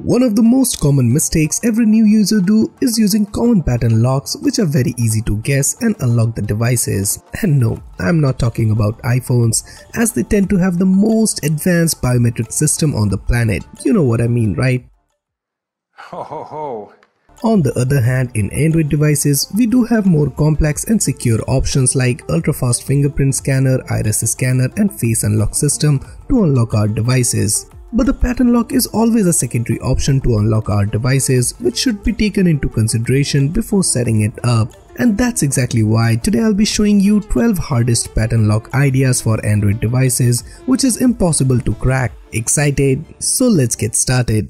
One of the most common mistakes every new user do is using common pattern locks which are very easy to guess and unlock the devices. And no, I'm not talking about iPhones, as they tend to have the most advanced biometric system on the planet. You know what I mean, right? Ho ho ho. On the other hand, in Android devices, we do have more complex and secure options like ultra-fast fingerprint scanner, iris scanner and face unlock system to unlock our devices. But the pattern lock is always a secondary option to unlock our devices, which should be taken into consideration before setting it up. And that's exactly why today I'll be showing you 12 hardest pattern lock ideas for Android devices, which is impossible to crack. Excited? So let's get started.